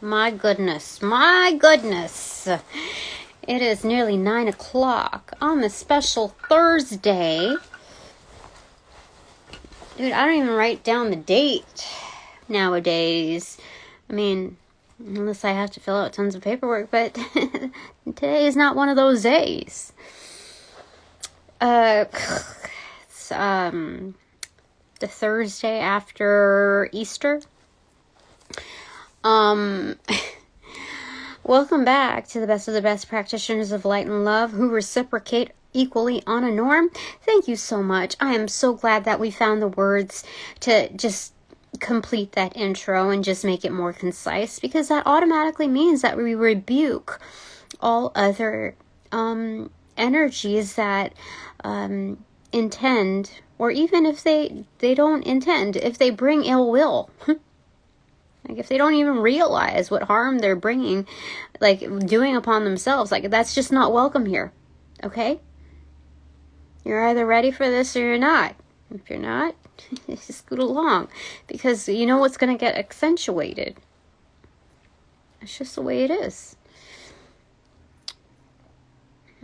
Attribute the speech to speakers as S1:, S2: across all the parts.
S1: My goodness, my goodness. It is nearly 9 o'clock on this special Thursday. Dude, I don't even write down the date nowadays. I mean, unless I have to fill out tons of paperwork, but today is not one of those days. It's the Thursday after Easter. Welcome back to the best of the best practitioners of light and love who reciprocate equally on a norm. Thank you so much. I am so glad that we found the words to just complete that intro and just make it more concise, because that automatically means that we rebuke all other energies that intend, or even if they don't intend, if they bring ill will. Like, if they don't even realize what harm they're bringing, like, doing upon themselves, like, that's just not welcome here, okay? You're either ready for this or you're not. If you're not, just scoot along, because you know what's going to get accentuated. It's just the way it is.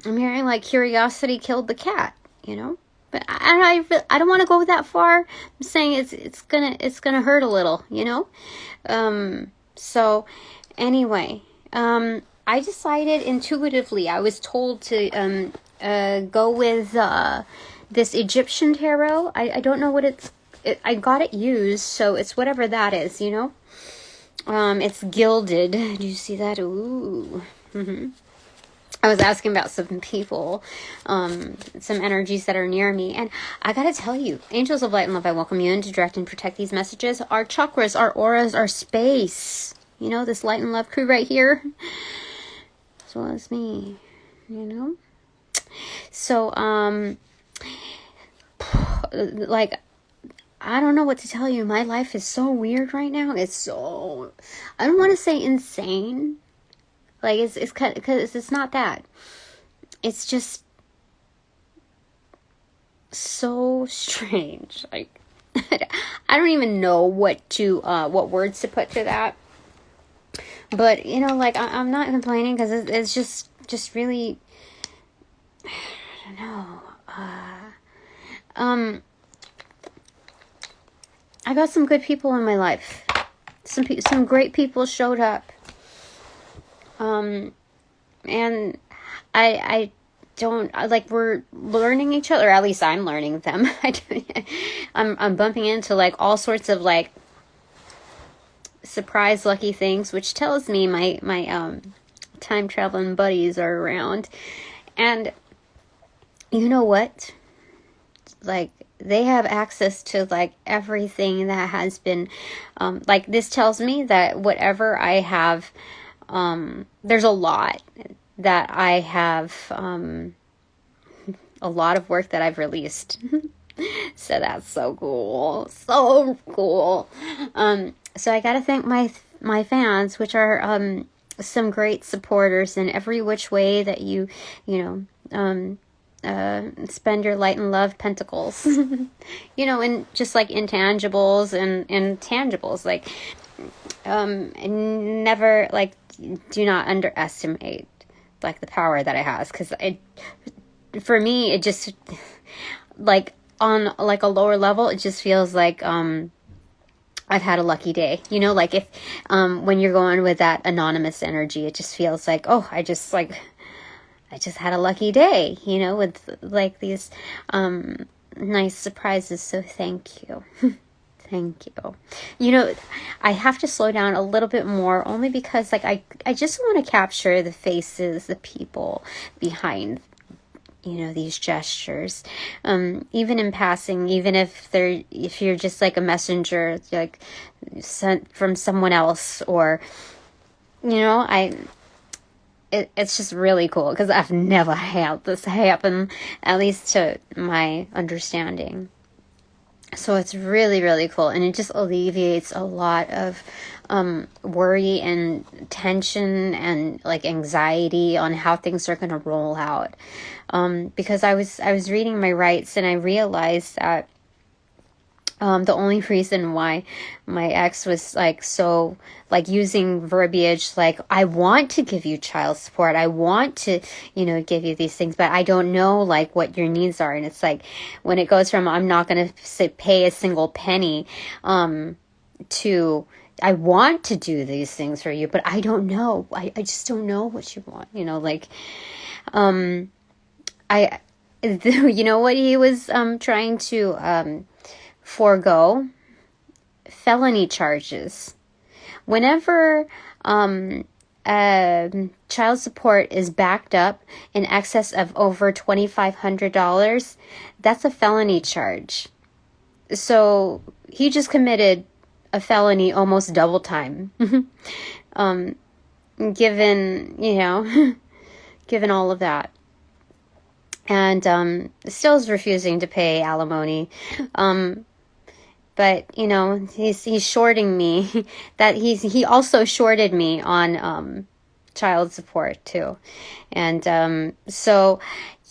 S1: I'm hearing, like, curiosity killed the cat, you know? But I don't want to go that far. I'm saying it's gonna hurt a little, you know. So anyway, I decided intuitively. I was told to go with this Egyptian tarot. I don't know what I got it used, so it's whatever that is, you know. It's gilded. Do you see that? Ooh. Mm-hmm. I was asking about some people, some energies that are near me. And I got to tell you, angels of light and love, I welcome you in to direct and protect these messages. Our chakras, our auras, our space. You know, this light and love crew right here. As well as me, you know. So, like, I don't know what to tell you. My life is so weird right now. It's so, I don't want to say insane. Like, it's because it's not that. It's just so strange. Like, I don't even know what words to put to that. But, you know, like, I'm not complaining, because it's just really, I don't know. I got some good people in my life. Some great people showed up. And I don't, like, we're learning each other, or at least I'm learning them. I'm bumping into, like, all sorts of, like, surprise lucky things, which tells me my time traveling buddies are around. And you know what? Like, they have access to, like, everything that has been, like, this tells me that whatever I have, there's a lot that I have, a lot of work that I've released. So that's so cool. So cool. So I gotta thank my fans, which are, some great supporters in every which way that you know, spend your light and love pentacles. You know, and just like intangibles and tangibles, like, never, like, do not underestimate, like, the power that it has, because for me, it just, like, on, like, a lower level, it just feels like I've had a lucky day, you know, like, if when you're going with that anonymous energy, it just feels like, oh, I just had a lucky day, you know, with, like, these nice surprises. So thank you. Thank you. You know, I have to slow down a little bit more, only because, like, I just want to capture the faces, the people behind, you know, these gestures. Even in passing, even if you're just like a messenger, like, sent from someone else, or, you know, it's just really cool, because I've never had this happen, at least to my understanding. So it's really, really cool. And it just alleviates a lot of worry and tension and, like, anxiety on how things are going to roll out. Because I was reading my rights, and I realized that The only reason why my ex was like so like using verbiage like, I want to give you child support, I want to, give you these things, but I don't know like what your needs are. And it's like, when it goes from I'm not going to pay a single penny to I want to do these things for you, but I don't know. I just don't know what you want. Like, I, what he was trying to forego? Felony charges. Whenever child support is backed up in excess of over $2,500, that's a felony charge. So he just committed a felony almost double time. Given, given all of that. And still is refusing to pay alimony. But he's shorting me. That he also shorted me on child support too. And so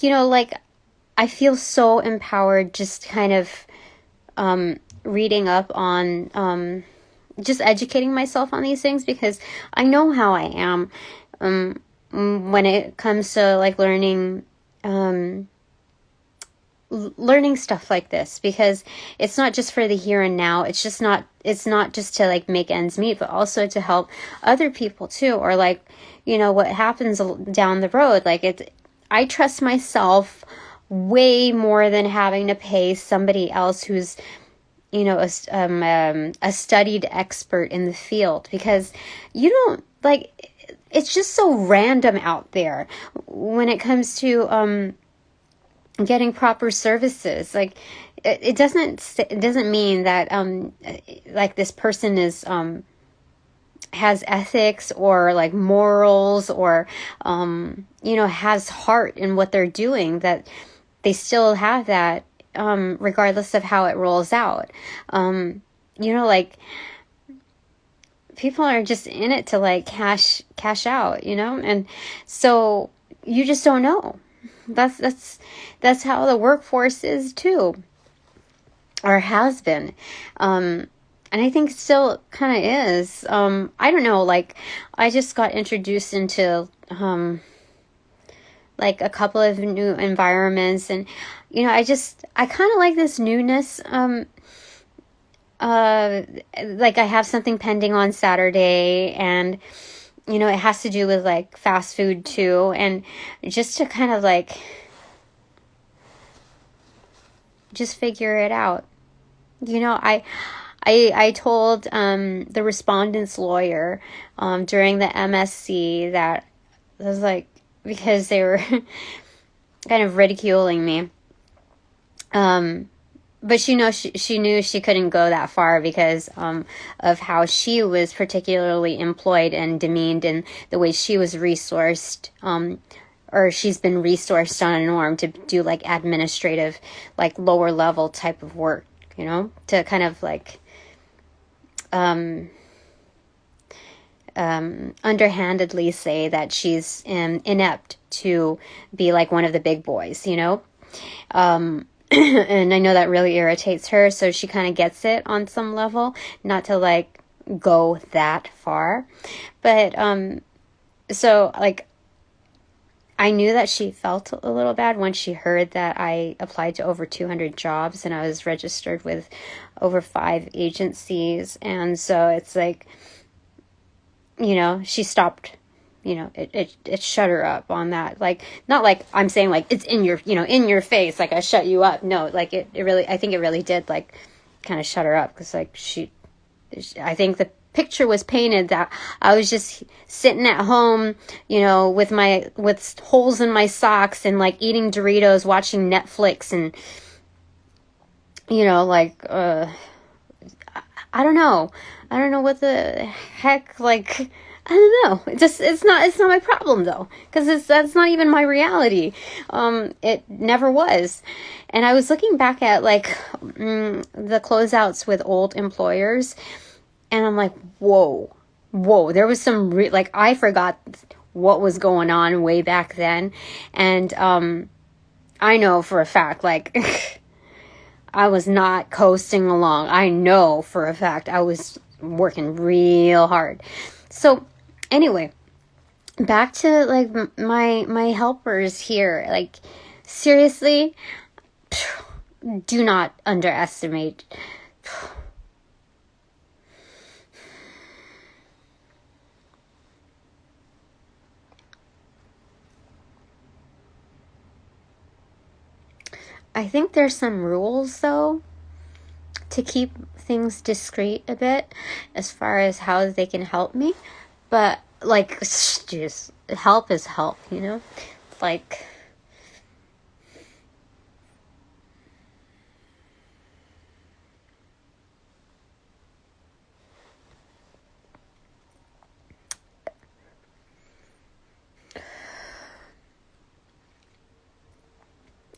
S1: like, I feel so empowered just kind of reading up on just educating myself on these things, because I know how I am when it comes to like learning stuff like this, because it's not just for the here and now. It's not just to like make ends meet, but also to help other people too, or like, what happens down the road. Like, I trust myself way more than having to pay somebody else who's a studied expert in the field, because you don't like, it's just so random out there when it comes to getting proper services. Like, it doesn't mean that like this person is has ethics or like morals or has heart in what they're doing, that they still have that regardless of how it rolls out. Like, people are just in it to like cash out, and so you just don't know. That's how the workforce is too, or has been, and I think still kind of is. I don't know, like, I just got introduced into like a couple of new environments, and I kind of like this newness. Like, I have something pending on Saturday, and it has to do with like fast food too, and just to kind of like just figure it out. I told the respondent's lawyer during the MSC that I was like, because they were kind of ridiculing me. But she knew she couldn't go that far because of how she was particularly employed and demeaned, and the way she was resourced, or she's been resourced on a norm to do like administrative, like lower level type of work, to kind of like underhandedly say that she's inept to be like one of the big boys, and I know that really irritates her, so she kind of gets it on some level, not to like go that far. But so like, I knew that she felt a little bad when she heard that I applied to over 200 jobs and I was registered with over 5 agencies. And so it's like, she stopped, it shut her up on that. Like, not like I'm saying like it's in your, in your face, like I shut you up. No, like it really, I think it really did like kind of shut her up, because like I think the picture was painted that I was just sitting at home, with holes in my socks and like eating Doritos, watching Netflix, and like I don't know what the heck, like, I don't know. It's not my problem though, because that's not even my reality. It never was. And I was looking back at like the closeouts with old employers, and I'm like, whoa, there was some like, I forgot what was going on way back then. And I know for a fact, like I was not coasting along. I know for a fact I was working real hard. So anyway, back to like my helpers here. Like, seriously, do not underestimate. I think there's some rules though to keep things discreet a bit as far as how they can help me, but like, just help is help, you know? Like,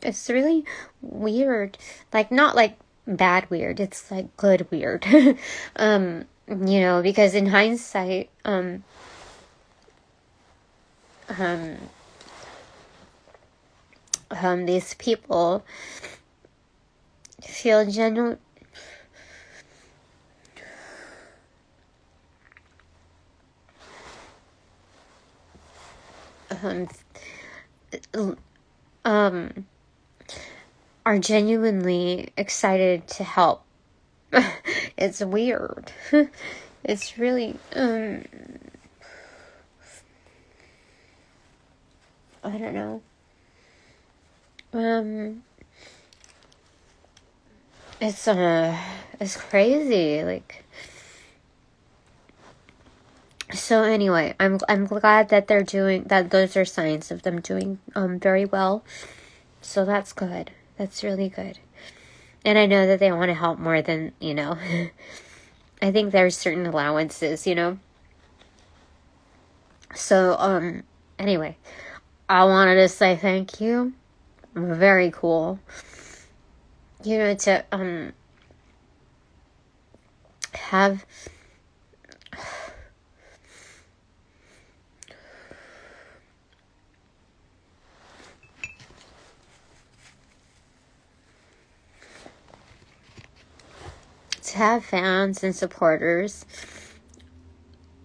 S1: it's really weird. Like, not like bad weird, it's like good weird. You know, because in hindsight, these people feel genuine. Are genuinely excited to help. It's weird. It's really, I don't know. It's crazy. Like, so anyway, I'm glad that they're doing that. Those are signs of them doing very well. So that's good. That's really good. And I know that they want to help more than, you know. I think there's certain allowances, you know. So anyway, I wanted to say thank you. Very cool. You know, to have fans and supporters,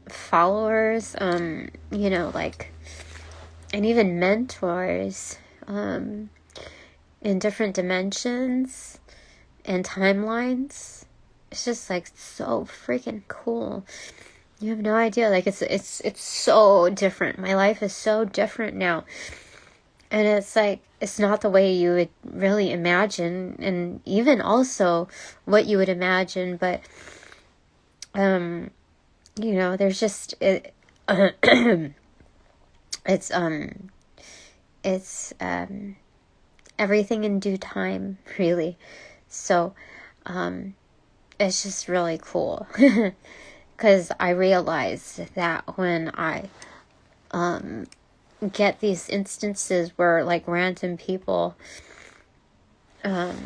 S1: followers, you know, like, and even mentors, in different dimensions and timelines. It's just like so freaking cool. You have no idea. Like, it's so different. My life is so different now. And it's like, it's not the way you would really imagine, and even also what you would imagine, but, you know, there's just, it's everything in due time, really. So, it's just really cool. Because I realized that when I, get these instances where like random people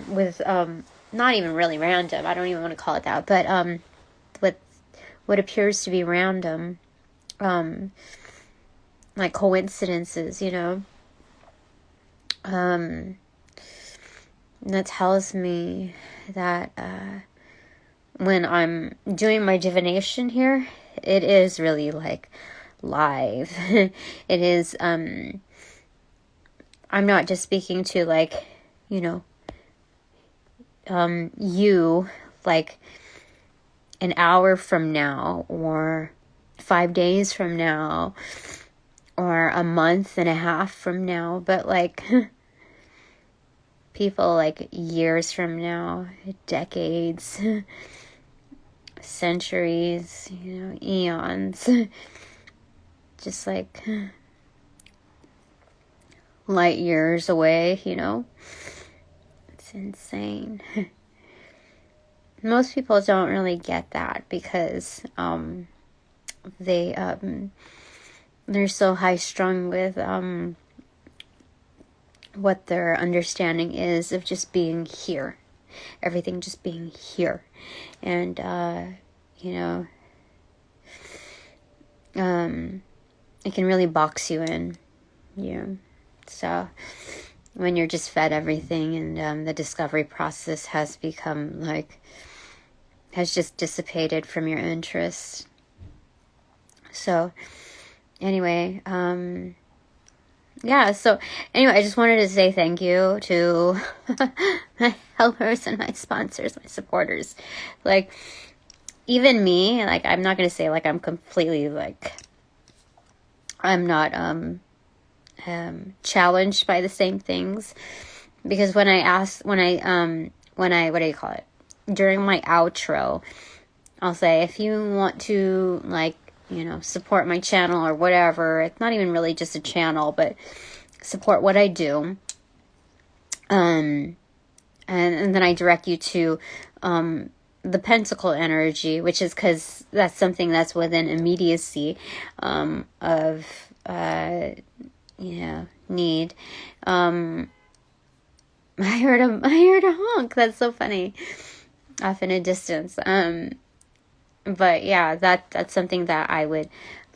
S1: with not even really random, I don't even want to call it that, but with what appears to be random like coincidences, you know, that tells me that when I'm doing my divination here, it is really like live. It is, I'm not just speaking to like, you know, you like an hour from now or 5 days from now or a month and a half from now, but like people like years from now, decades, centuries, you know, eons. Just like light years away, you know. It's insane. Most people don't really get that because they're so high strung with what their understanding is of just being here, everything just being here, and you know, it can really box you in, you know. So when you're just fed everything, and the discovery process has become like, has just dissipated from your interests. So anyway, yeah, so anyway, I just wanted to say thank you to my helpers and my sponsors, my supporters. Like, even me, like, I'm not going to say, like, I'm completely, like, I'm not challenged by the same things. Because when I, what do you call it? During my outro, I'll say, if you want to, like, support my channel or whatever, it's not even really just a channel, but support what I do. And then I direct you to the pentacle energy, which is because that's something that's within immediacy of need. I heard a honk. That's so funny. Off in a distance. But yeah, that's something that I would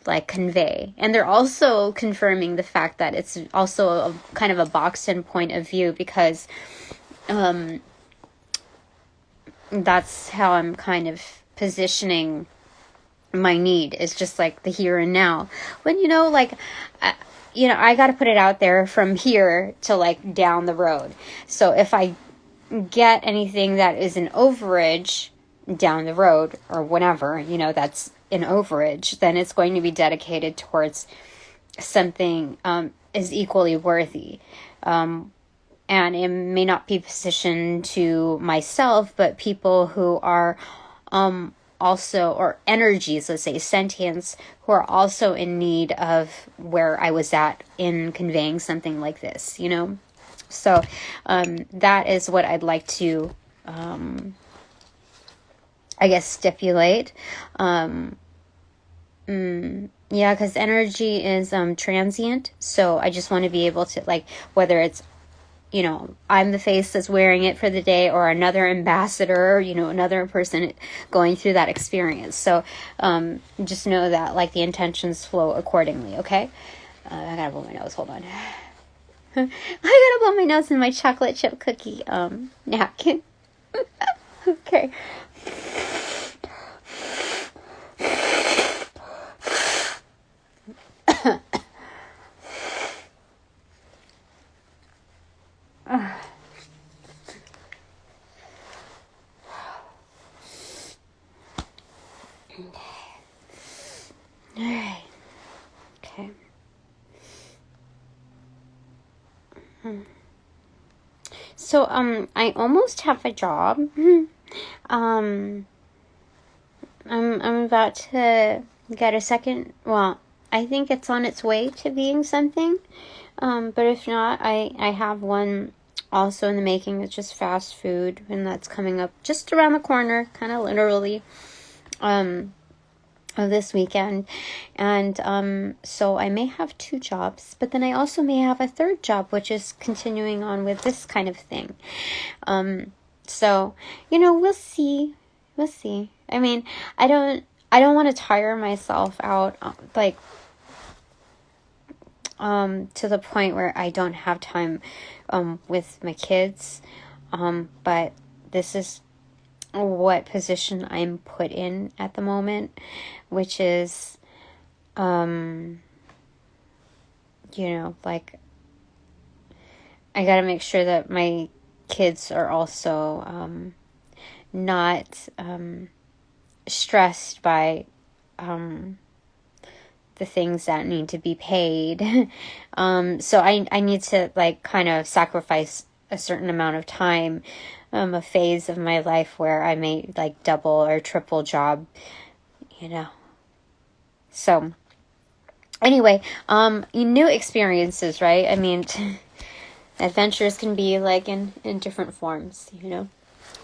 S1: like convey. And they're also confirming the fact that it's also a kind of a boxed-in point of view, because that's how I'm kind of positioning my need. It's just like the here and now. When, like, I got to put it out there from here to like down the road. So if I get anything that is an overage down the road or whatever, that's an overage, then it's going to be dedicated towards something is equally worthy. And it may not be positioned to myself, but people who are also, or energies, let's say sentience, who are also in need of where I was at in conveying something like this, So that is what I'd like to I guess stipulate. Yeah, because energy is transient, so I just want to be able to, like, whether it's I'm the face that's wearing it for the day, or another ambassador, another person going through that experience. So just know that, like, the intentions flow accordingly. Okay, I gotta blow my nose. Hold on. I gotta blow my nose in my chocolate chip cookie napkin. Okay. Alright. Okay. So, I almost have a job. I'm about to get a second, well, I think it's on its way to being something. But if not, I have one also in the making. It's just fast food, and that's coming up just around the corner, kind of literally, this weekend. And so I may have 2 jobs, but then I also may have a 3rd job, which is continuing on with this kind of thing. So, we'll see. I mean, I don't want to tire myself out, like, to the point where I don't have time with my kids. But this is what position I'm put in at the moment, which is, like, I gotta make sure that my kids are also not stressed by the things that need to be paid. So I need to, like, kind of sacrifice a certain amount of time, a phase of my life where I may, like, double or triple job, So anyway, new experiences, right? I mean, adventures can be, like, in different forms,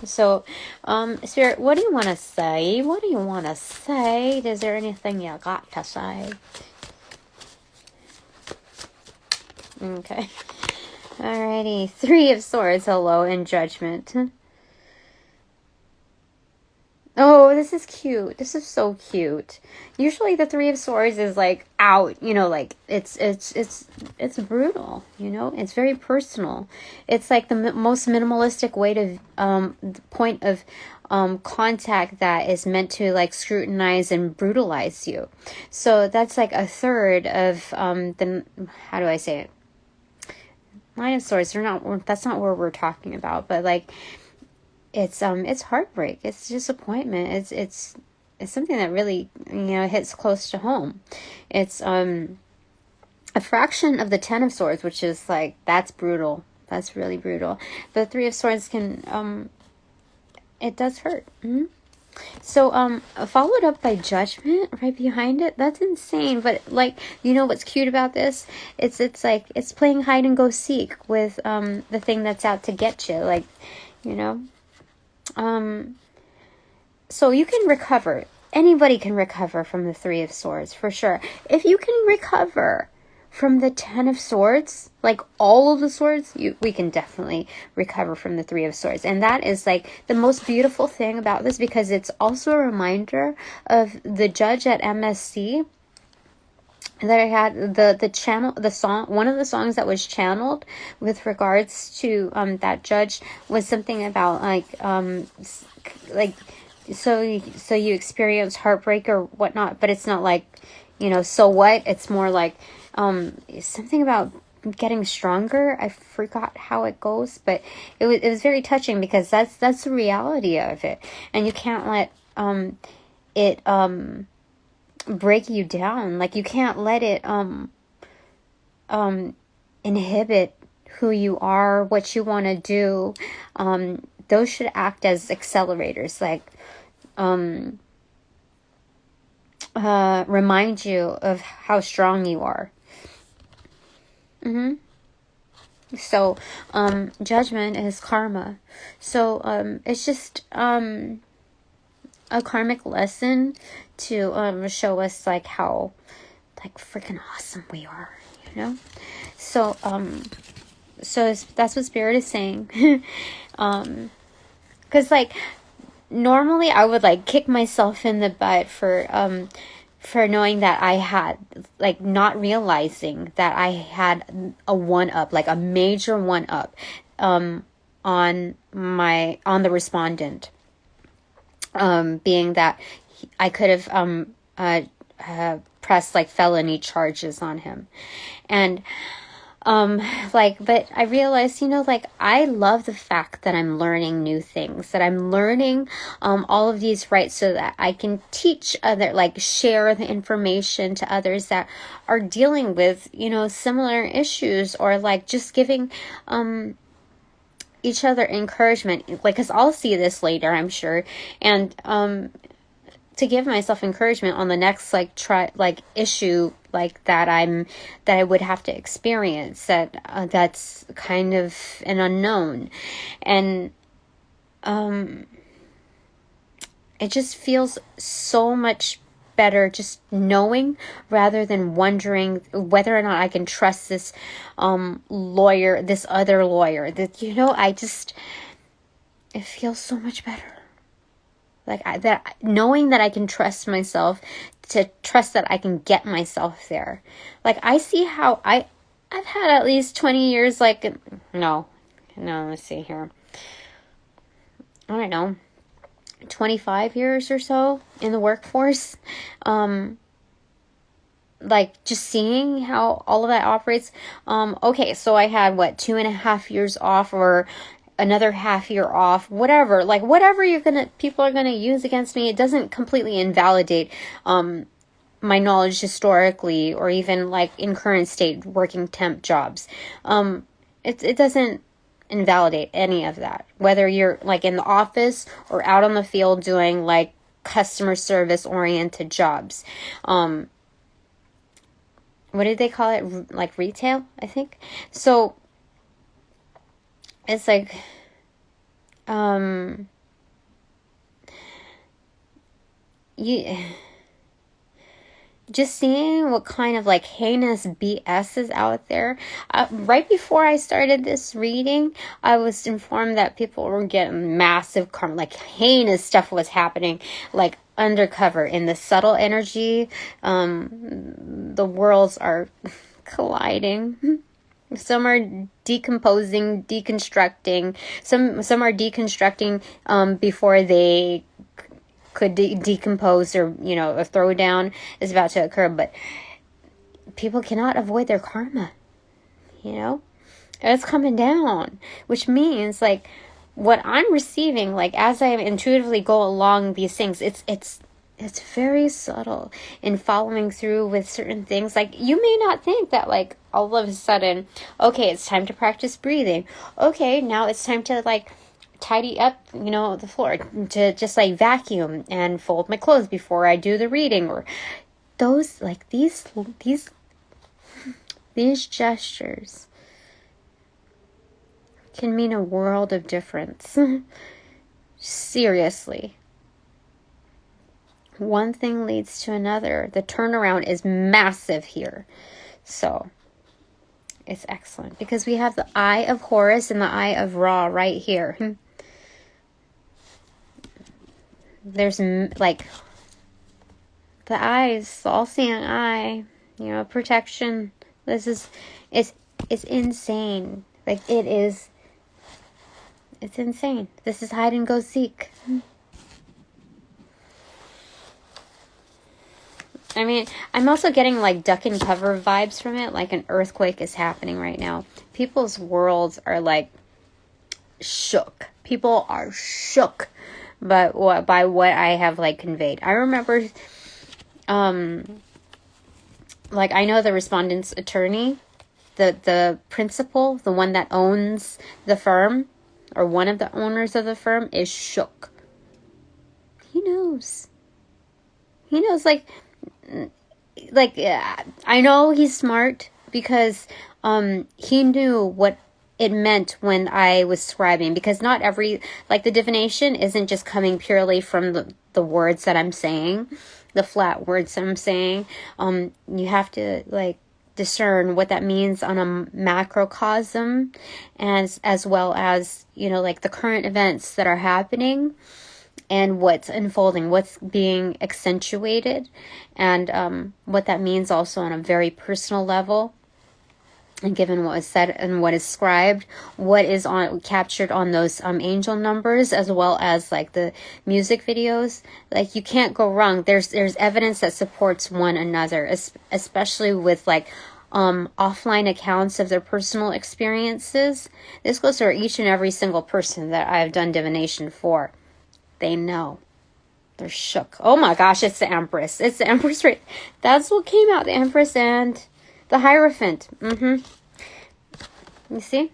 S1: So, Spirit, what do you want to say? Is there anything you got to say? Okay. Alrighty. 3 of Swords, hello, and Judgment. Oh, this is cute. This is so cute. Usually the Three of Swords is like out, like it's brutal, It's very personal. It's like the most minimalistic way to point of contact that is meant to like scrutinize and brutalize you. So that's like a third of the, how do I say it? Nine of Swords. That's not what we're talking about, but like it's heartbreak, it's disappointment, it's something that really hits close to home. It's a fraction of the Ten of Swords, which is like, that's brutal, that's really brutal. The Three of Swords can it does hurt. So followed up by Judgment right behind it. That's insane. But like, what's cute about this? It's like it's playing hide and go seek with the thing that's out to get you. Like, so you can recover. Anybody can recover from the Three of Swords, for sure. If you can recover from the Ten of Swords, like all of the swords, we can definitely recover from the Three of Swords. And that is like the most beautiful thing about this, because it's also a reminder of the judge at MSC that I had, the channel, the song, one of the songs that was channeled with regards to that judge was something about like so you experience heartbreak or whatnot, but it's not like, so what? It's more like something about getting stronger. I forgot how it goes, but it was very touching, because that's the reality of it, and you can't let it break you down. Like, you can't let it inhibit who you are, what you want to do. Those should act as accelerators, like remind you of how strong you are. So Judgment is karma. So it's just a karmic lesson to show us like how like freaking awesome we are, So that's what Spirit is saying. Because like normally I would like kick myself in the butt for knowing that I had, like, not realizing that I had a one-up, like a major one-up on the respondent, being that I could have pressed like felony charges on him. And but I realized, like, I love the fact that I'm learning new things, that I'm learning all of these rights, so that I can teach share the information to others that are dealing with, similar issues, or like just giving each other encouragement, like, because I'll see this later, I'm sure, and to give myself encouragement on the next issue that I would have to experience, that's kind of an unknown. And it just feels so much better just knowing, rather than wondering whether or not I can trust this lawyer, this other lawyer, that it feels so much better. That knowing that I can trust myself, to trust that I can get myself there. Like, I see how I've had at least 20 years, no, let's see here. I don't know, 25 years or so in the workforce. Just seeing how all of that operates. Okay, so I had 2.5 years off, or another half year off, whatever people are gonna use against me. It doesn't completely invalidate my knowledge historically, or even in current state working temp jobs. It doesn't invalidate any of that, whether you're in the office or out on the field doing customer service oriented jobs. What did they call it? Retail, I think. So it's just seeing what kind of like heinous BS is out there. Right before I started this reading, I was informed that people were getting massive karma, like heinous stuff was happening, like undercover in the subtle energy. The worlds are colliding. Some are decomposing, deconstructing. Some are deconstructing before they could decompose, or a throwdown is about to occur. But people cannot avoid their karma, and it's coming down, which means like what I'm receiving, like as I intuitively go along these things, it's very subtle in following through with certain things. Like you may not think that like all of a sudden, okay, it's time to practice breathing. Okay, now it's time to like tidy up, the floor, to just like vacuum and fold my clothes before I do the reading, or those like these gestures can mean a world of difference. Seriously. One thing leads to another. The turnaround is massive here. So it's excellent because we have the eye of Horus and the eye of Ra right here. There's like the eyes, the all-seeing eye, protection. It's insane. Like it's insane. This is hide and go seek. I mean, I'm also getting like duck and cover vibes from it. Like an earthquake is happening right now. People's worlds are like shook. People are shook by what I have like conveyed. I remember, like I know the respondent's attorney, the principal, the one that owns the firm, or one of the owners of the firm, is shook. He knows. Like I know he's smart because he knew what it meant when I was scribing, because not every, like the divination isn't just coming purely from the words that I'm saying, the flat words that I'm saying. You have to like discern what that means on a macrocosm, as well as like the current events that are happening and what's unfolding, what's being accentuated, and what that means also on a very personal level. And given what was said and what is scribed, what is captured on those angel numbers, as well as like the music videos, like you can't go wrong. There's evidence that supports one another, especially with like offline accounts of their personal experiences. This goes for each and every single person that I've done divination for. They know. They're shook. Oh my gosh, it's the Empress. It's the Empress, right? That's what came out. The Empress and the Hierophant. You see?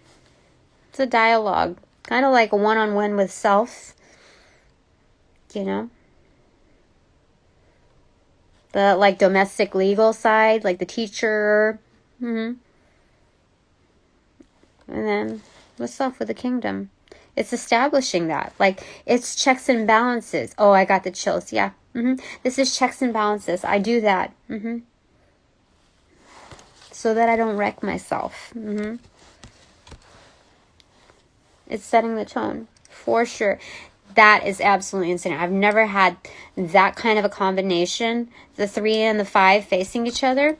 S1: It's a dialogue. Kind of like a one-on-one with self. The like domestic legal side, like the teacher. And then with self, with the kingdom. It's establishing that. Like, it's checks and balances. Oh, I got the chills. Yeah. This is checks and balances. I do that. So that I don't wreck myself. It's setting the tone. For sure. That is absolutely insane. I've never had that kind of a combination. The 3 and the 5 facing each other.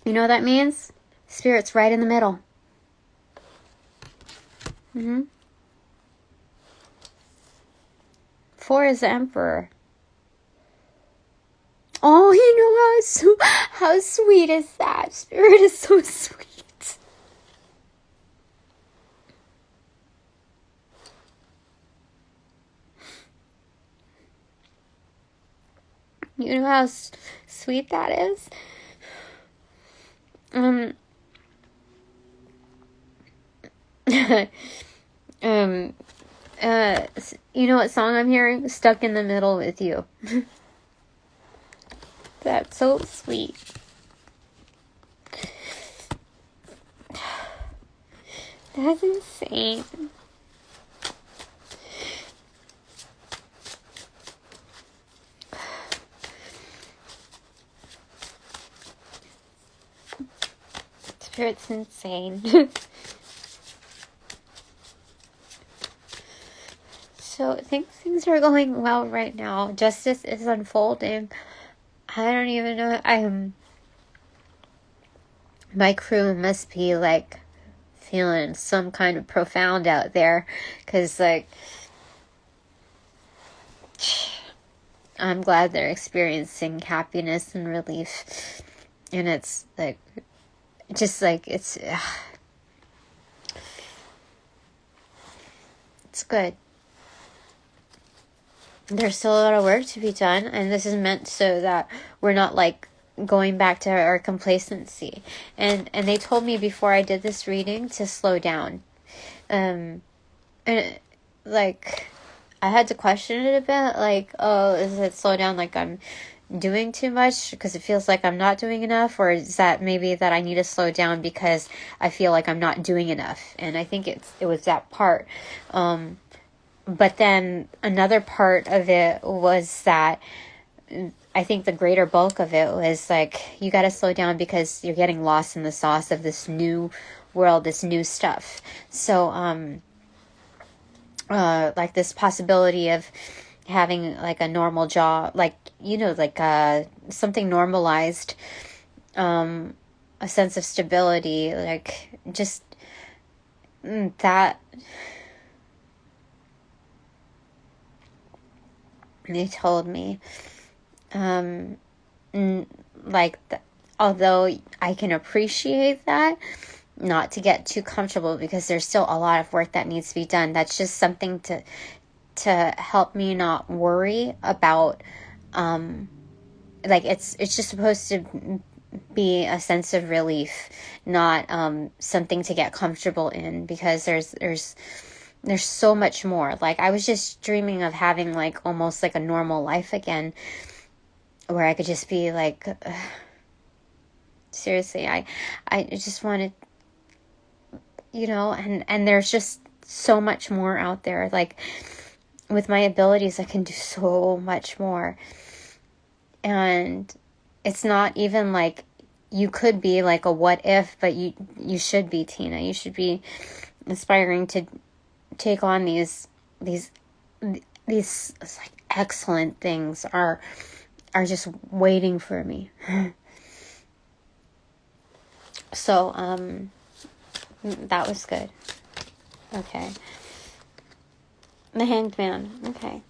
S1: You know what that means? Spirit's right in the middle. 4 is the Emperor. Oh, how sweet is that? Spirit is so sweet. You know how sweet that is? You know what song I'm hearing? Stuck in the Middle with You. That's so sweet. That's insane. It's insane. So I think things are going well right now. Justice is unfolding. I don't even know. My crew must be like feeling some kind of profound out there, because like I'm glad they're experiencing happiness and relief, and it's like just like it's good. There's still a lot of work to be done, and this is meant so that we're not like going back to our complacency. And they told me before I did this reading to slow down. And like I had to question it a bit, like, oh, is it slow down like I'm doing too much because it feels like I'm not doing enough, or is that maybe that I need to slow down because I feel like I'm not doing enough? And I think it was that part. But then another part of it was that I think the greater bulk of it was like, you got to slow down because you're getting lost in the sauce of this new world, this new stuff. So, like this possibility of having like a normal job, like, you know, like, something normalized, a sense of stability, like just that. They told me, although I can appreciate that, not to get too comfortable because there's still a lot of work that needs to be done. That's just something to help me not worry about, like it's just supposed to be a sense of relief, not something to get comfortable in, because there's so much more. Like I was just dreaming of having like almost like a normal life again, where I could just be like, seriously, I just wanted, you know, and there's just so much more out there. Like with my abilities, I can do so much more. And it's not even like you could be like a what if, but you should be, Tina. You should be aspiring to take on these like excellent things are just waiting for me. So that was good. Okay. The Hanged Man. Okay.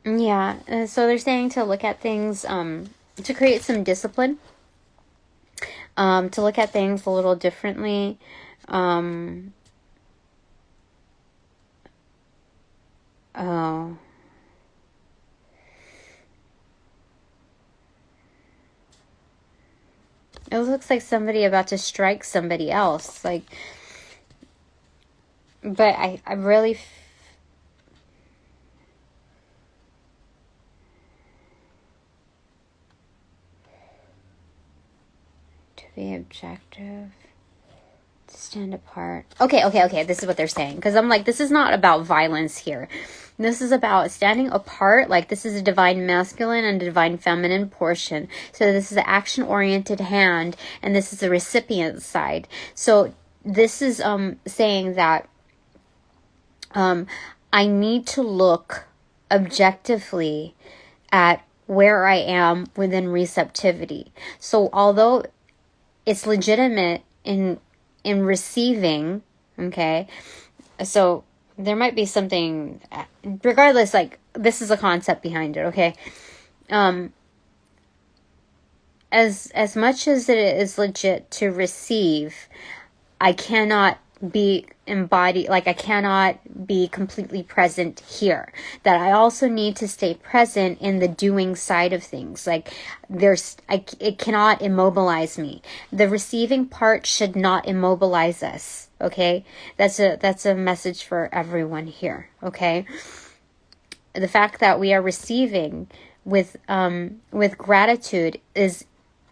S1: Yeah, so they're saying to look at things, to create some discipline, to look at things a little differently, it looks like somebody about to strike somebody else, like, but I really be objective, to stand apart. Okay, this is what they're saying, because I'm like, this is not about violence here. This is about standing apart. Like, this is a divine masculine and a divine feminine portion. So this is the action-oriented hand, and this is the recipient side. So this is saying that I need to look objectively at where I am within receptivity. So although it's legitimate in receiving, okay, so there might be something, regardless, like, this is a concept behind it, okay? As much as it is legit to receive, I cannot be embodied, like I cannot be completely present here. That I also need to stay present in the doing side of things. Like it cannot immobilize me. The receiving part should not immobilize us. Okay, that's a message for everyone here. Okay, the fact that we are receiving with gratitude is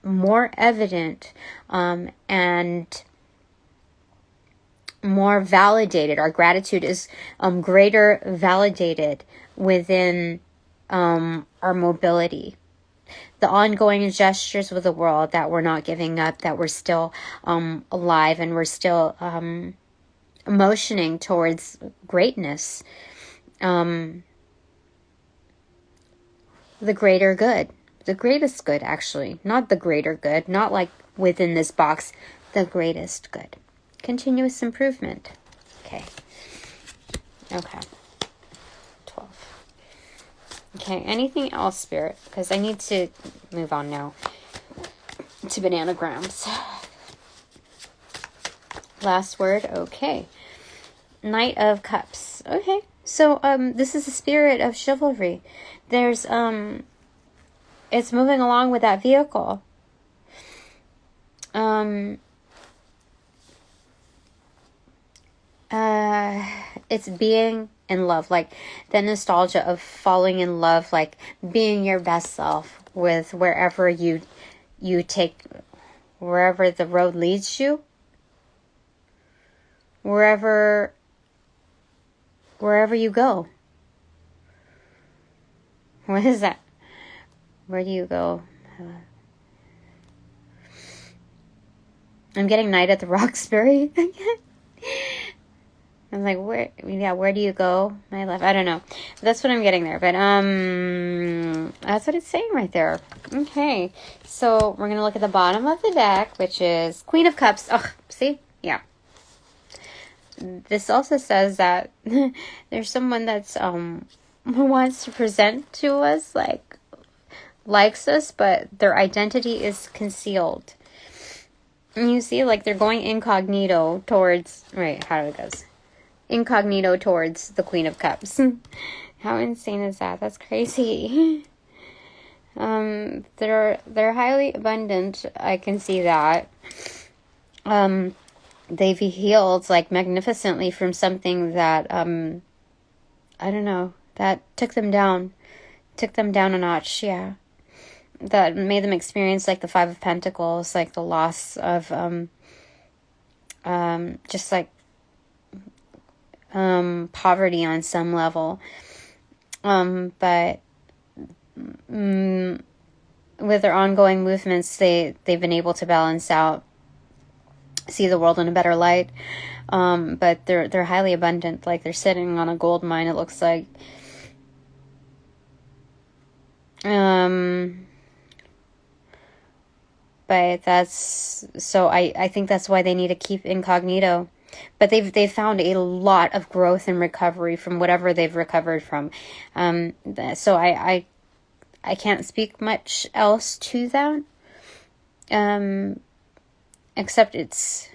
S1: more evident, and more validated. Our gratitude is greater validated within our mobility, the ongoing gestures with the world, that we're not giving up, that we're still alive, and we're still motioning towards greatness, the greater good, the greatest good, actually, not the greater good, not like within this box, the greatest good, continuous improvement. Okay. 12. Okay, anything else, Spirit? Because I need to move on now to bananagrams. Last word, okay. Knight of Cups. Okay, so this is the spirit of chivalry. There's it's moving along with that vehicle. It's being in love, like the nostalgia of falling in love, like being your best self with wherever you take, wherever the road leads you, wherever you go. What is that? Where do you go? I'm getting Night at the Roxbury again. I'm like, where do you go? My left. I don't know. That's what I'm getting there. But that's what it's saying right there. Okay. So we're gonna look at the bottom of the deck, which is Queen of Cups. Oh, see? Yeah. This also says that there's someone that's who wants to present to us, like likes us, but their identity is concealed. And you see, like, they're going incognito towards, right, how it goes. Incognito towards the Queen of Cups. How insane is that? That's crazy. They're highly abundant. I can see that. They've healed, like, magnificently from something that, I don't know, that took them down a notch, yeah. That made them experience, like, the Five of Pentacles, like, the loss of, just, like, poverty on some level. But with their ongoing movements, they've been able to balance out, see the world in a better light. But they're highly abundant, like, they're sitting on a gold mine, it looks like. But that's, so I think that's why they need to keep incognito. But they've found a lot of growth and recovery from whatever they've recovered from. So I can't speak much else to that. Except it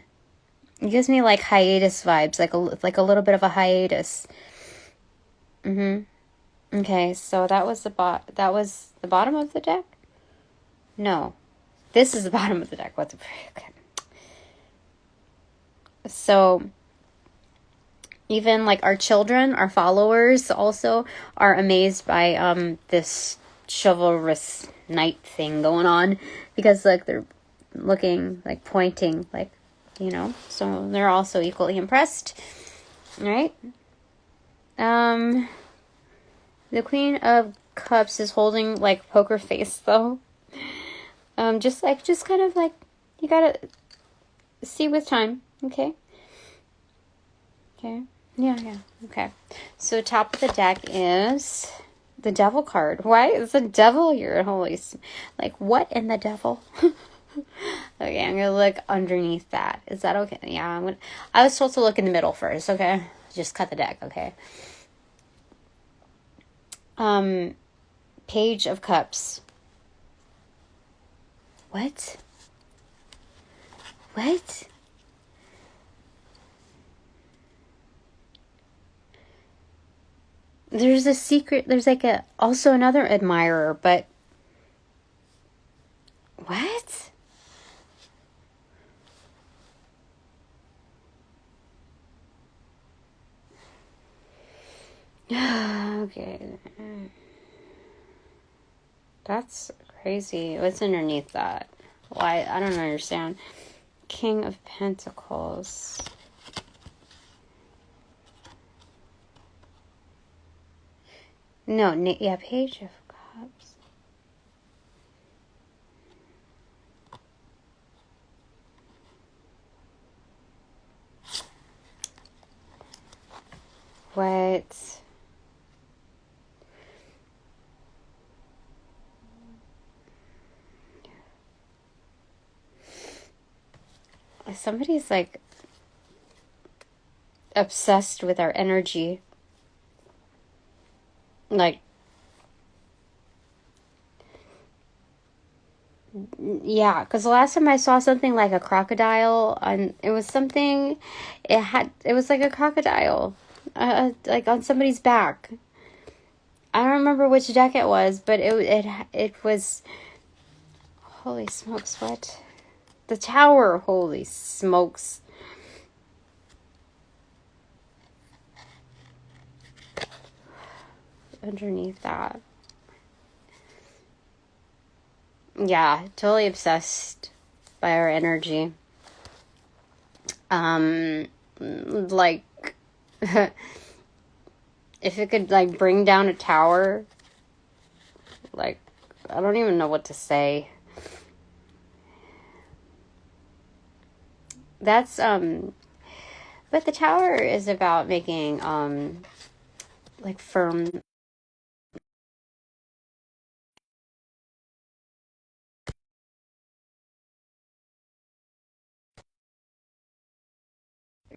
S1: gives me like hiatus vibes, like a little bit of a hiatus. Okay, so that was the bottom of the deck? No. This is the bottom of the deck. What the frick? Okay. So, even like our children, our followers also are amazed by this chivalrous knight thing going on, because like they're looking, like pointing, like, you know, so they're also equally impressed, right? The Queen of Cups is holding like poker face though. Just kind of like, you gotta see with time, okay? Okay, yeah, okay. So top of the deck is the Devil card. Why is the Devil here? Holy, like, what in the Devil? Okay, I'm gonna look underneath that. Is that okay? Yeah, I was told to look in the middle first, okay? Just cut the deck, okay? Page of Cups. What? There's a secret, there's like also another admirer, but what? Okay. That's crazy. What's underneath that? Why? I don't understand. King of Pentacles. No, yeah, Page of Cups. What? Somebody's like obsessed with our energy. Like, yeah, because the last time I saw something like a crocodile, it was something, it was like a crocodile, like on somebody's back. I don't remember which deck it was, but it was, holy smokes, what? The Tower, holy smokes. Underneath that. Yeah, totally obsessed by our energy. Like, if it could, like, bring down a tower, like, I don't even know what to say. That's, but the Tower is about making, like, firm...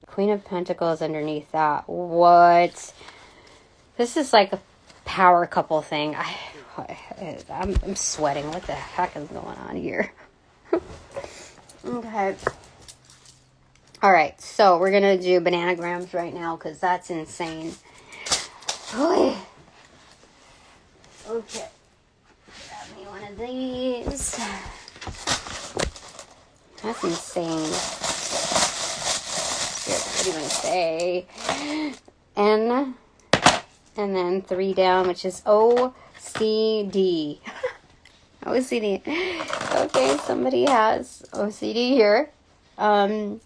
S1: Queen of Pentacles underneath that. What? This is like a power couple thing. I'm sweating. What the heck is going on here? Okay. All right. So we're going to do bananagrams right now because that's insane. Okay. Grab me one of these. That's insane. What do you want to say? N, and then 3 down, which is OCD. OCD. Okay, somebody has OCD here. Hold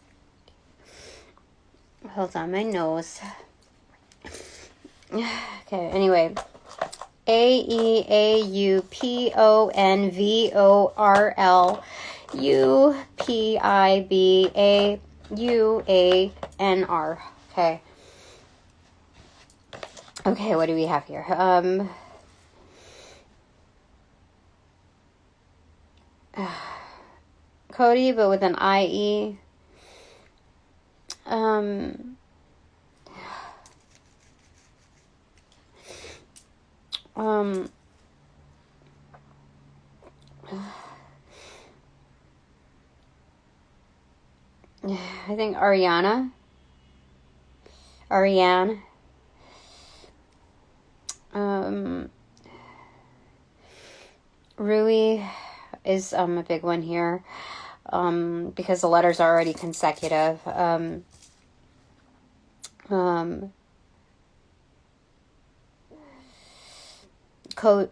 S1: on, my nose. Okay, anyway. AEAUPONVORLUPIBAUANR. Okay. Okay, what do we have here? Cody, but with an IE. I think Ariane. Rui is a big one here, because the letters are already consecutive. I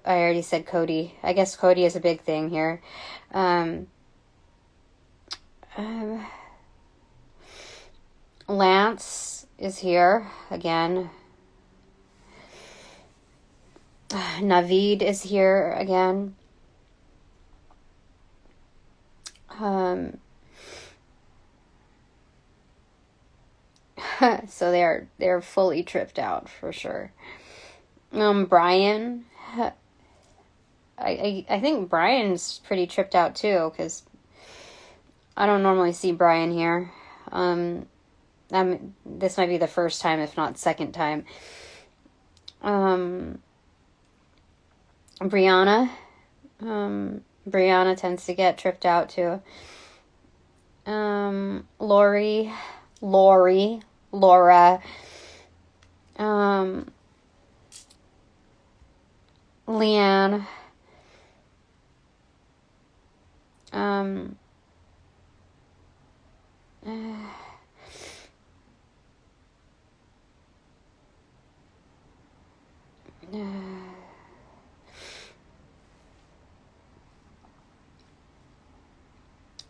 S1: already said Cody. I guess Cody is a big thing here. Lance is here again. Naveed is here again. So they're fully tripped out for sure. Brian, I think Brian's pretty tripped out too, because I don't normally see Brian here. This might be the first time, if not second time. Brianna tends to get tripped out too. Laura, Leanne,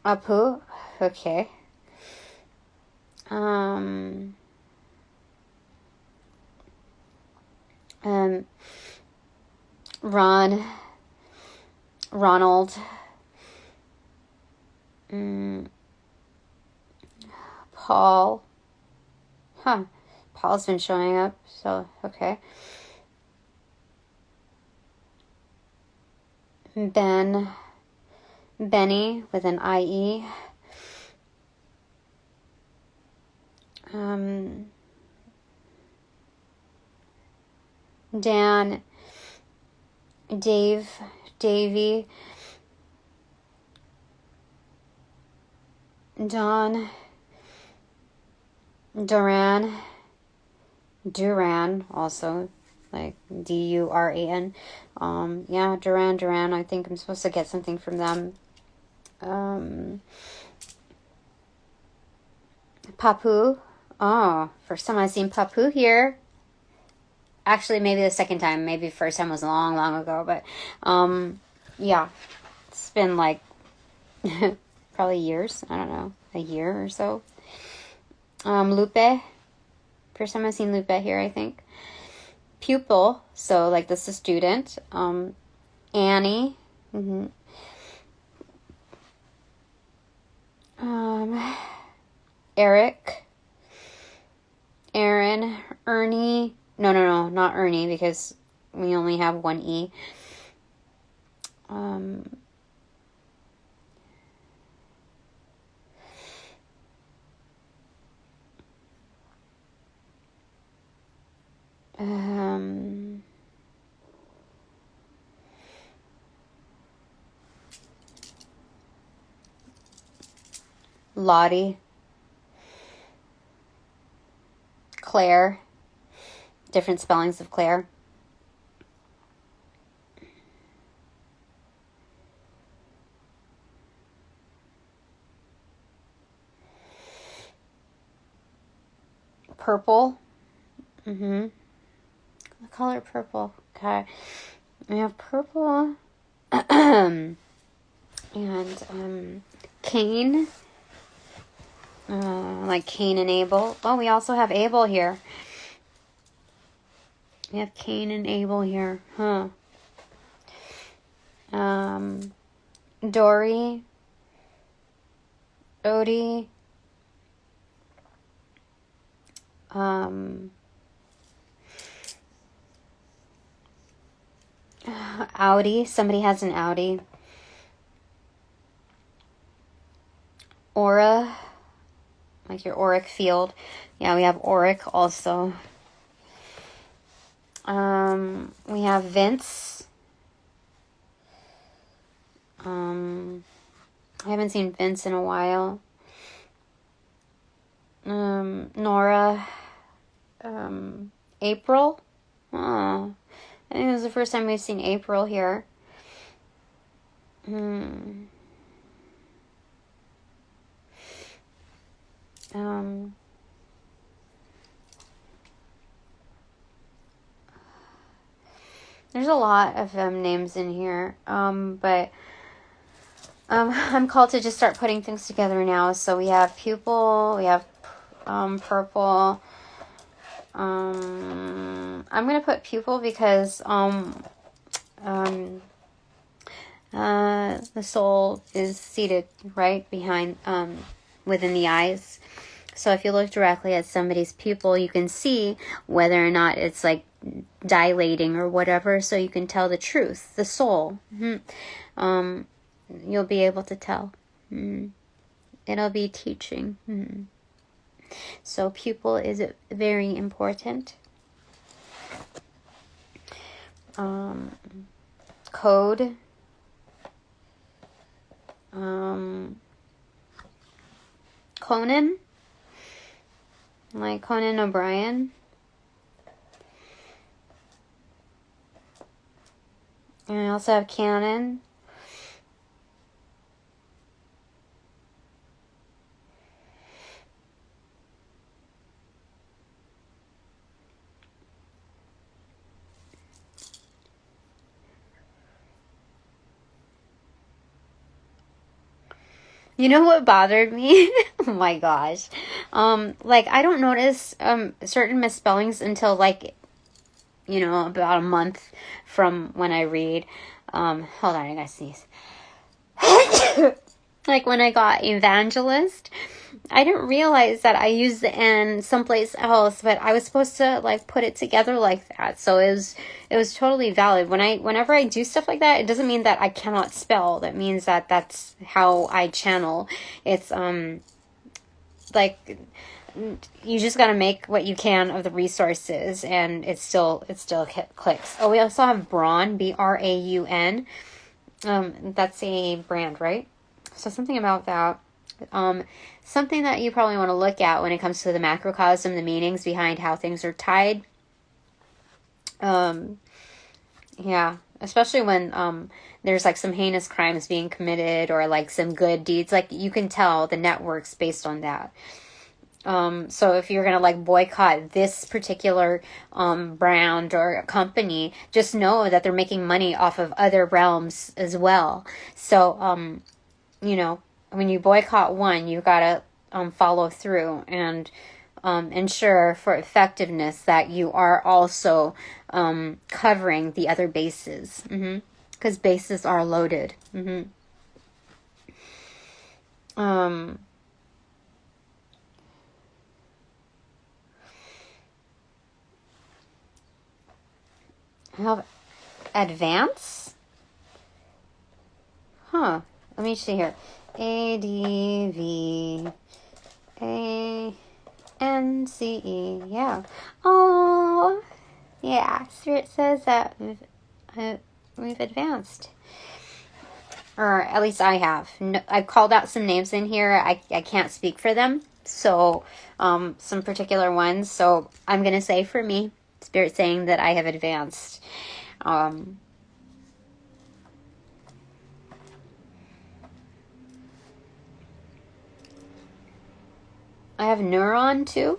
S1: Apu, okay. Ronald, Paul. Paul's been showing up, so okay. Benny with an IE. Dan, Davy, Don, Duran also, like Duran. Yeah, Duran. I think I'm supposed to get something from them. Papu. Oh, first time I've seen Papu here. Actually, maybe the second time. Maybe first time was long ago. But, yeah. It's been like probably years. I don't know. A year or so. Lupe. First time I've seen Lupe here, I think. Pupil. So, like, this is a student. Annie. Eric. Aaron. Ernie. No, not Ernie, because we only have one E. Lottie. Claire. Different spellings of Claire. Purple. The color purple. Okay. We have purple. And Cain. Like Cain and Abel. Oh, we also have Abel here. We have Cain and Abel here. Dory. Odie. Audi. Somebody has an Audi. Aura. Like your auric field. Yeah, we have auric also. We have Vince. I haven't seen Vince in a while. Nora. April. Oh, I think this is the first time we've seen April here. There's a lot of names in here, but I'm called to just start putting things together now. So we have pupil, we have purple. I'm gonna put pupil because the soul is seated right behind within the eyes. So if you look directly at somebody's pupil, you can see whether or not it's like dilating or whatever, so you can tell the truth, the soul. You'll be able to tell. It'll be teaching. So pupil is very important. Code. Conan. Like Conan O'Brien. And I also have Canon. You know what bothered me? Oh my gosh. Like I don't notice certain misspellings until like you know, about a month from when I read. Hold on, I gotta sneeze. Like when I got Evangelist, I didn't realize that I used the N someplace else, but I was supposed to like put it together like that. So it was totally valid. Whenever I do stuff like that, it doesn't mean that I cannot spell. That means that that's how I channel. It's like you just got to make what you can of the resources, and it still clicks. Oh, we also have Braun, Braun. That's a brand, right? So something about that. Something that you probably want to look at when it comes to the macrocosm, the meanings behind how things are tied. Yeah, especially when there's like some heinous crimes being committed or like some good deeds. Like you can tell the networks based on that. So if you're going to like boycott this particular brand or company, just know that they're making money off of other realms as well. So, you know, when you boycott one, you got to follow through and ensure for effectiveness that you are also covering the other bases. Because bases are loaded. I have advance? Huh. Let me see here. ADVANCE. Yeah. Oh, yeah. Spirit says that we've advanced. Or at least I have. No, I've called out some names in here. I can't speak for them. So, some particular ones. So, I'm going to say for me, Spirit saying that I have advanced. I have neuron too.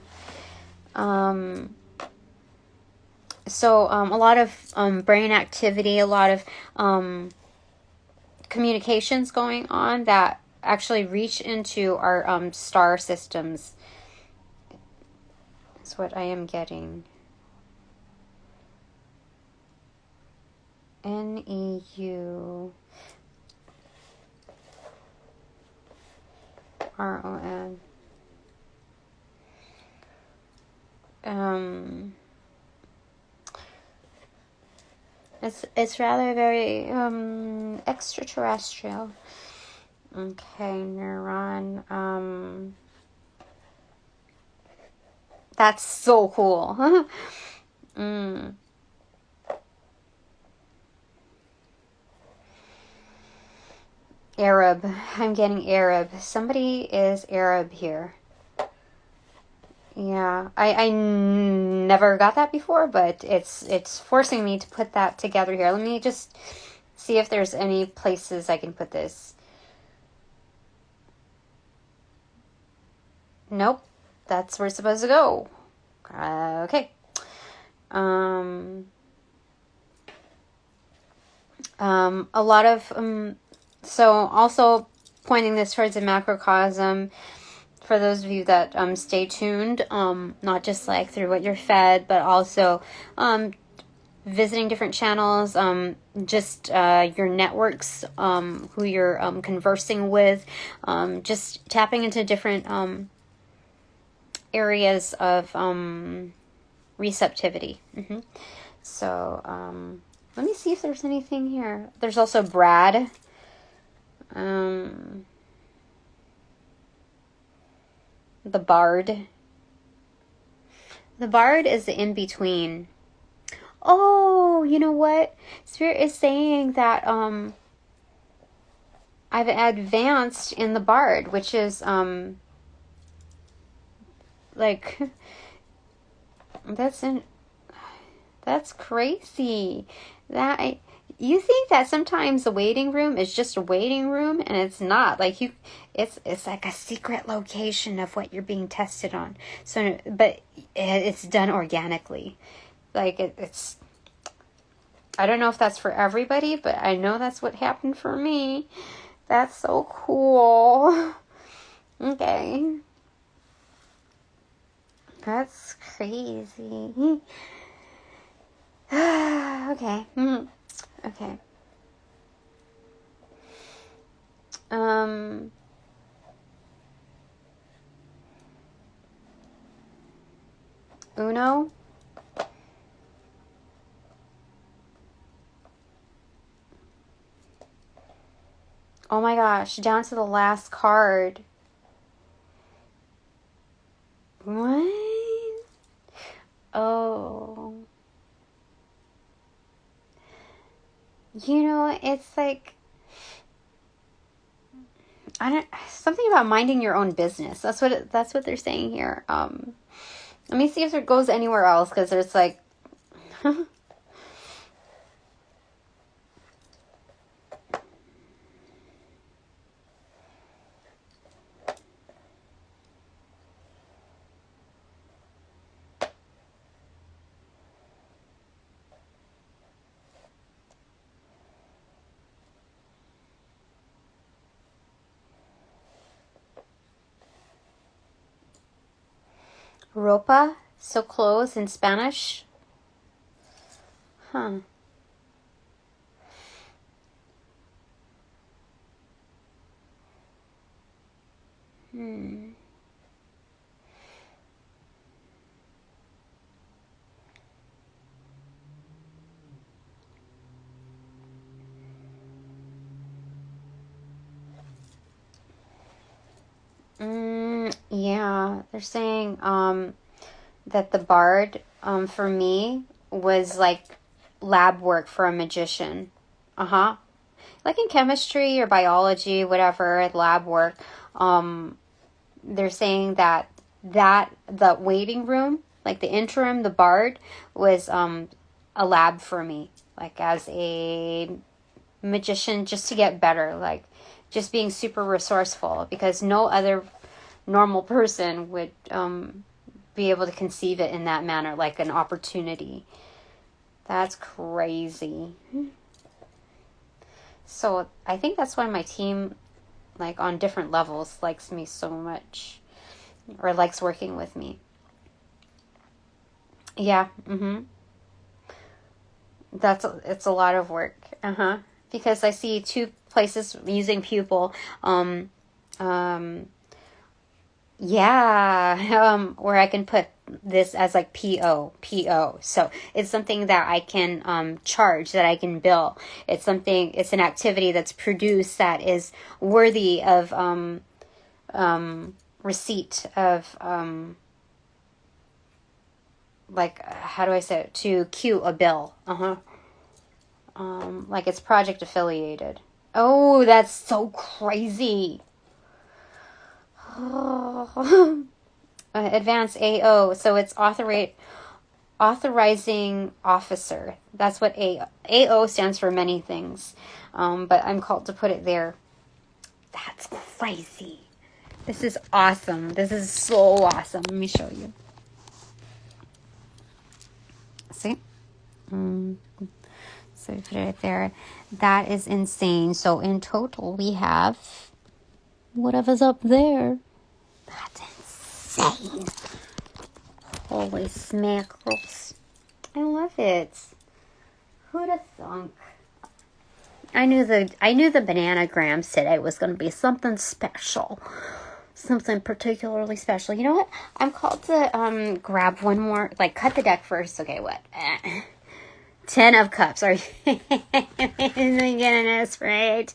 S1: So a lot of brain activity, a lot of communications going on that actually reach into our star systems. That's what I am getting. NEURON. It's rather very extraterrestrial. Okay, neuron. That's so cool. Arab. I'm getting Arab. Somebody is Arab here. Yeah, I never got that before, but it's forcing me to put that together here. Let me just see if there's any places I can put this. Nope, that's where it's supposed to go. Okay. A lot of so also pointing this towards a macrocosm. For those of you that stay tuned, not just like through what you're fed, but also visiting different channels, just your networks, who you're conversing with, just tapping into different areas of receptivity. So let me see if there's anything here. There's also Brad. The Bard. The Bard is the in-between. Oh, you know what? Spirit is saying that I've advanced in the Bard, which is like that's crazy. You think that sometimes the waiting room is just a waiting room, and it's not. Like it's like a secret location of what you're being tested on. So, but it's done organically. Like it's. I don't know if that's for everybody, but I know that's what happened for me. That's so cool. Okay. That's crazy. Okay. Okay. Uno. Oh my gosh, down to the last card. What? Oh. You know, it's like, I don't, something about minding your own business. That's what they're saying here. Let me see if it goes anywhere else, because there's like ropa, so clothes in Spanish. Huh. Yeah, they're saying that the bard for me was like lab work for a magician. Like in chemistry or biology, whatever, lab work. They're saying that the waiting room, like the interim, the bard, was a lab for me, like as a magician, just to get better, like just being super resourceful, because no other normal person would be able to conceive it in that manner, like an opportunity. That's crazy. So I think that's why my team, like on different levels, likes me so much, or likes working with me. Yeah. It's a lot of work. Because I see two places using pupil. Where I can put this as like PO. So it's something that I can charge, that I can bill. It's an activity that's produced that is worthy of receipt of like, how do I say it? To cue a bill. Like it's project affiliated. Oh, that's so crazy. Advanced AO, so it's authorizing officer. That's what AO stands for, many things, but I'm called to put it there. That's crazy. This is awesome. This is so awesome. Let me show you. See? So we put it right there. That is insane. So in total, we have whatever's up there. That's insane. Holy smackerels. I love it. Who'd have thunk? I knew the bananagrams today was going to be something special. Something particularly special. You know what? I'm called to grab one more, like cut the deck first. Okay, what? 10 of cups. Are you getting us right?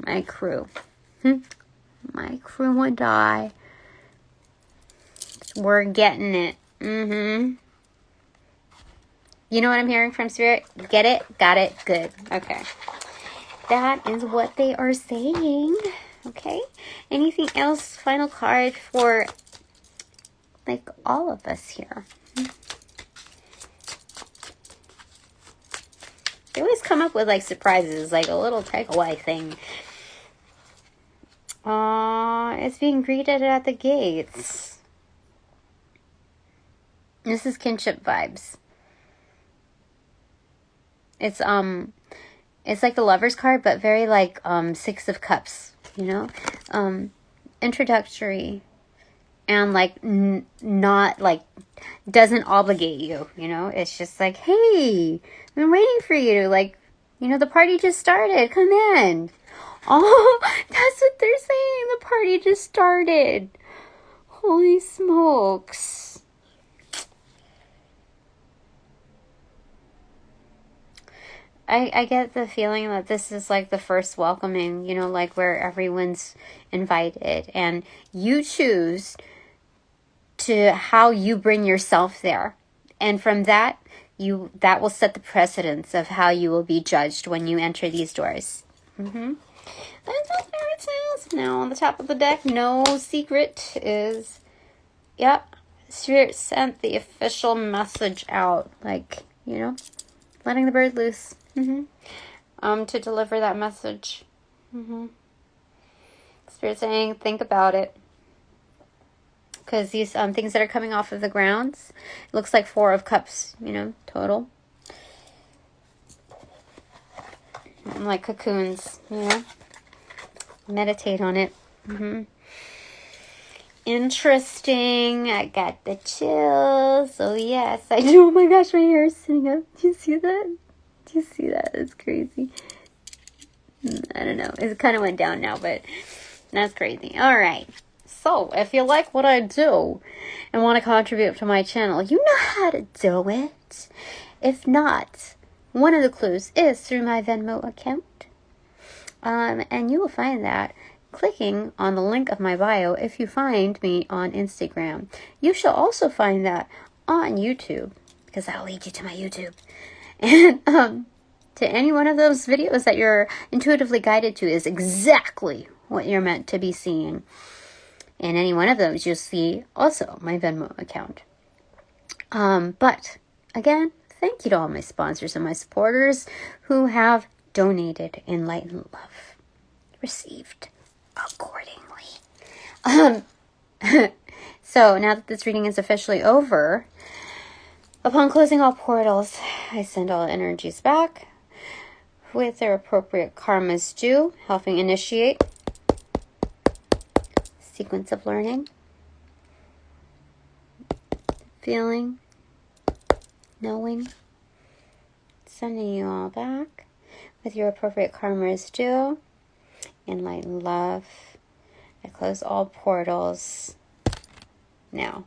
S1: My crew. My crew would die. We're getting it. You know what I'm hearing from Spirit? Get it? Got it? Good. Okay. That is what they are saying. Okay. Anything else? Final card for like all of us here. They always come up with like surprises, like a little takeaway thing. It's being greeted at the gates. This is kinship vibes. It's like the Lover's card, but very like 6 of Cups, you know? Introductory. and like not like doesn't obligate you, you know. It's just like, hey, I've been waiting for you, like, you know, the party just started, come in. Oh, that's what they're saying, the party just started. Holy smokes. I get the feeling that this is like the first welcoming, you know, like where everyone's invited and you choose to how you bring yourself there. And from that, that will set the precedence of how you will be judged when you enter these doors. Mm-hmm. That's what Spirit says. Now on the top of the deck, no secret is, yep, Spirit sent the official message out, like, you know, letting the bird loose. Mm-hmm. To deliver that message. Mm-hmm. Spirit saying, think about it. Because these things that are coming off of the grounds, it looks like 4 of Cups, you know, total. And like cocoons, you know. Meditate on it. Mm-hmm. Interesting. I got the chills. Oh, yes. I do. Oh, my gosh, my hair is sitting up. Do you see that? Do you see that? It's crazy. I don't know. It kind of went down now, but that's crazy. All right. So, if you like what I do and want to contribute to my channel, you know how to do it. If not, one of the clues is through my Venmo account. And you will find that clicking on the link of my bio if you find me on Instagram. You shall also find that on YouTube, because that'll lead you to my YouTube. And to any one of those videos that you're intuitively guided to is exactly what you're meant to be seeing. In any one of those, you'll see also my Venmo account. But again, thank you to all my sponsors and my supporters who have donated in light and love. Received accordingly. So now that this reading is officially over, upon closing all portals, I send all energies back with their appropriate karmas due, helping initiate sequence of learning, feeling, knowing, sending you all back with your appropriate karmas due, in light and love. I close all portals now.